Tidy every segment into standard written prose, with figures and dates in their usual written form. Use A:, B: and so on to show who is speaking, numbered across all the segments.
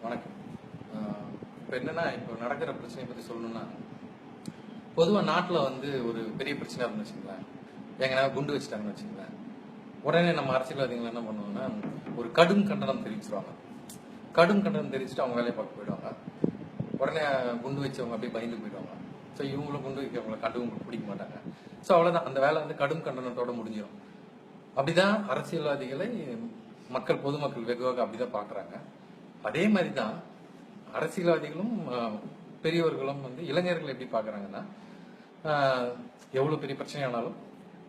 A: வணக்கம். இப்போ என்னன்னா, இப்போ நடக்கிற பிரச்சனையை பற்றி சொல்லணும்னா, பொதுவாக நாட்டில் வந்து ஒரு பெரிய பிரச்சனை இருந்து வச்சுங்களேன், எங்கன்னா குண்டு வச்சுட்டாங்கன்னு வச்சுங்களேன், உடனே நம்ம அரசியல்வாதிகள் என்ன பண்ணுவோம்னா, ஒரு கடும் கண்டனம் தெரிவிச்சிருவாங்க. கடும் கண்டனம் தெரிவிச்சுட்டு அவங்க வேலையை பார்க்க போயிடுவாங்க. உடனே குண்டு வச்சவங்க அப்படியே பயந்து போயிடுவாங்க. ஸோ இவங்களும் குண்டு வைக்கிறவங்களை கண்டும் பிடிக்க மாட்டாங்க. ஸோ அவ்வளோதான், அந்த வேலை வந்து கடும் கண்டனத்தோட முடிஞ்சிடும். அப்படிதான் அரசியல்வாதிகளை மக்கள், பொதுமக்கள் வெகுவாக அப்படிதான் பார்க்குறாங்க. அதே மாதிரி தான் அரசியல்வாதிகளும் பெரியவர்களும் வந்து இளைஞர்கள் எப்படி பார்க்குறாங்கன்னா, எவ்வளோ பெரிய பிரச்சனையானாலும்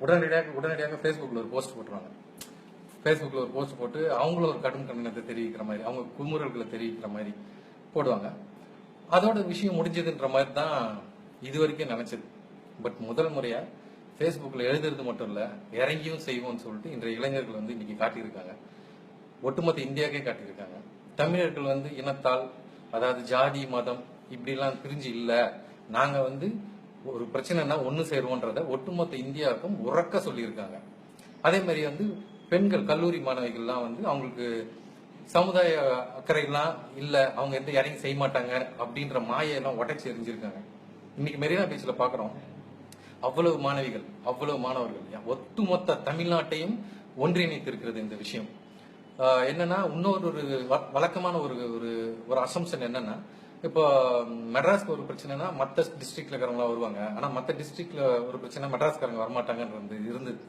A: உடனடியாக ஃபேஸ்புக்கில் ஒரு போஸ்ட் போட்டுருவாங்க. ஃபேஸ்புக்கில் ஒரு போஸ்ட் போட்டு அவங்களும் ஒரு கடும் கண்டனத்தை தெரிவிக்கிற மாதிரி, அவங்க குமுறல்களை தெரிவிக்கிற மாதிரி போடுவாங்க. அதோட விஷயம் முடிஞ்சதுன்ற மாதிரி தான் இது வரைக்கும் நினைச்சது. பட் முதல் முறையா ஃபேஸ்புக்கில் எழுதுறது மட்டும் இல்லை, இறங்கியும் செய்வோம்னு சொல்லிட்டு இன்றைய இளைஞர்கள் வந்து இன்னைக்கு காட்டியிருக்காங்க. ஒட்டுமொத்த இந்தியாவுக்கே காட்டியிருக்காங்க. தமிழர்கள் வந்து இனத்தால், அதாவது ஜாதி மதம் இப்படிலாம் பிரிஞ்சு இல்லை, நாங்க வந்து ஒரு பிரச்சனைனா ஒன்று சேருவோன்றத ஒட்டுமொத்த இந்தியாவுக்கும் உறக்க சொல்லியிருக்காங்க. அதே மாதிரி வந்து பெண்கள், கல்லூரி மாணவிகள்லாம் வந்து அவங்களுக்கு சமுதாய அக்கறைலாம் இல்லை, அவங்க எந்த இறங்கி செய்ய மாட்டாங்க அப்படின்ற மாயெல்லாம் உடைச்சி எரிஞ்சிருக்காங்க. இன்னைக்கு மெரினா பீச்சில் பார்க்குறோம், அவ்வளவு மாணவிகள், அவ்வளவு மாணவர்கள், ஒட்டுமொத்த தமிழ்நாட்டையும் ஒன்றிணைத்திருக்கிறது இந்த விஷயம். என்னன்னா, இன்னொரு ஒரு வழக்கமான ஒரு ஒரு அசம்ஷன் என்னன்னா, இப்போ மெட்ராஸ்க்கு ஒரு பிரச்சனைனா மற்ற டிஸ்ட்ரிக்ட்ல இருக்கிறவங்களா வருவாங்க, ஆனா மற்ற டிஸ்ட்ரிக்ட்ல ஒரு பிரச்சனை மெட்ராஸ்காரங்க வரமாட்டாங்கன்றது இருந்தது.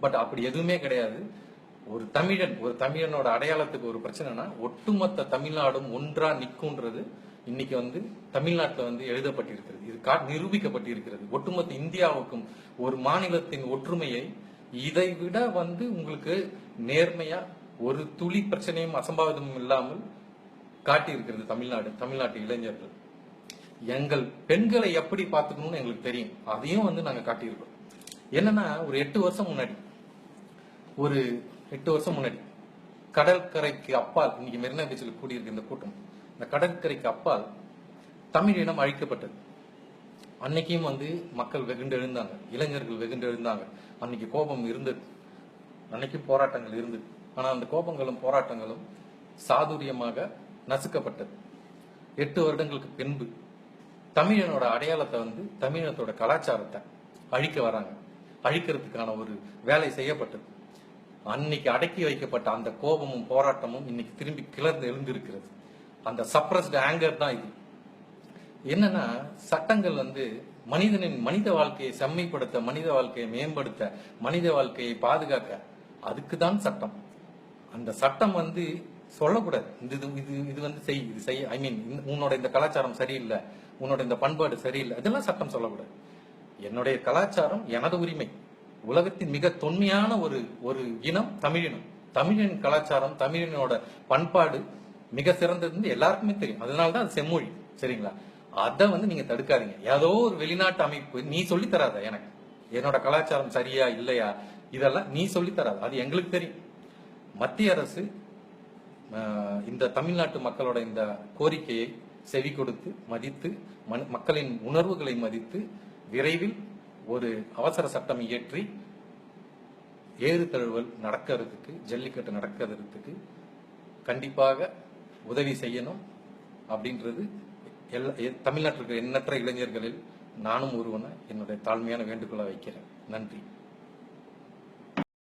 A: பட் அப்படி எதுவுமே கிடையாது. ஒரு தமிழனோட அடையாளத்துக்கு ஒரு பிரச்சனைனா ஒட்டுமொத்த தமிழ்நாடும் ஒன்றா நிற்கும்ன்றது இன்னைக்கு வந்து தமிழ்நாட்டில் வந்து எழுதப்பட்டிருக்கிறது. இது நிரூபிக்கப்பட்டிருக்கிறது. ஒட்டுமொத்த இந்தியாவுக்கும் ஒரு மாநிலத்தின் ஒற்றுமையை இதை விட வந்து உங்களுக்கு நேர்மையா ஒரு துளி பிரச்சனையும் அசம்பாவிதமும் இல்லாமல் காட்டியிருக்கிறது தமிழ்நாட்டு இளைஞர்கள். எங்கள் பெண்களை எப்படி பார்த்துக்கணும்னு எங்களுக்கு தெரியும், அதையும் வந்து நாங்க காட்டியிருக்கோம். என்னன்னா, ஒரு 8 வருஷம் முன்னாடி கடற்கரைக்கு அப்பால், இன்னைக்கு மெரினா பீச்சில் கூடியிருக்க இந்த கூட்டம், இந்த கடற்கரைக்கு அப்பால் தமிழ் இனம் அழிக்கப்பட்டது. அன்னைக்கும் வந்து மக்கள் வெகுண்டு எழுந்தாங்க, இளைஞர்கள் வெகுண்டு எழுந்தாங்க. அன்னைக்கு கோபம் இருந்தது, அன்னைக்கும் போராட்டங்கள் இருந்தது. ஆனா அந்த கோபங்களும் போராட்டங்களும் சாதுரியமாக நசுக்கப்பட்டது. 8 வருடங்களுக்கு பின்பு தமிழனோட அடையாளத்தை வந்து, தமிழனத்தோட கலாச்சாரத்தை அழிக்க வராங்க. அழிக்கிறதுக்கான ஒரு வேலை செய்யப்பட்டது. அன்னைக்கு அடக்கி வைக்கப்பட்ட அந்த கோபமும் போராட்டமும் இன்னைக்கு திரும்பி கிளர்ந்து எழுந்திருக்கிறது. அந்த சப்ரஸ்டு ஆங்கர் தான் இது. என்னன்னா, சட்டங்கள் வந்து மனித வாழ்க்கையை செம்மைப்படுத்த, மனித வாழ்க்கையை மேம்படுத்த, மனித வாழ்க்கையை பாதுகாக்க, அதுக்கு தான் சட்டம். அந்த சட்டம் வந்து சொல்லக்கூடாது, இது வந்து செய், ஐ மீன் உன்னோட இந்த கலாச்சாரம் சரியில்லை, உன்னோட இந்த பண்பாடு சரியில்லை, அதெல்லாம் சட்டம் சொல்லக்கூடாது. என்னுடைய கலாச்சாரம் எனது உரிமை. உலகத்தின் மிக தொன்மையான ஒரு இனம் தமிழினம். தமிழின் கலாச்சாரம், தமிழினோட பண்பாடு மிக சிறந்தது எல்லாருக்குமே தெரியும். அதனாலதான் அது செம்மொழி. சரிங்களா? அதை வந்து நீங்க தடுக்காதீங்க. ஏதோ ஒரு வெளிநாட்டு அமைப்பு நீ சொல்லி தராத எனக்கு, என்னோட கலாச்சாரம் சரியா இல்லையா, இதெல்லாம் நீ சொல்லி தராது, அது எங்களுக்கு தெரியும். மத்திய அரசு இந்த தமிழ்நாட்டு மக்களோட இந்த கோரிக்கையை செவி கொடுத்து மதித்து, மக்களின் உணர்வுகளை மதித்து விரைவில் ஒரு அவசர சட்டம் இயற்றி ஏறு தழுவல் நடக்கிறதுக்கு, ஜல்லிக்கட்டு நடக்கிறதுக்கு கண்டிப்பாக உதவி செய்யணும் அப்படின்றது தமிழ்நாட்டில் இருக்கிற எண்ணற்ற இளைஞர்களில் நானும் ஒருவனை என்னுடைய தாழ்மையான வேண்டுகோளை வைக்கிறேன். நன்றி.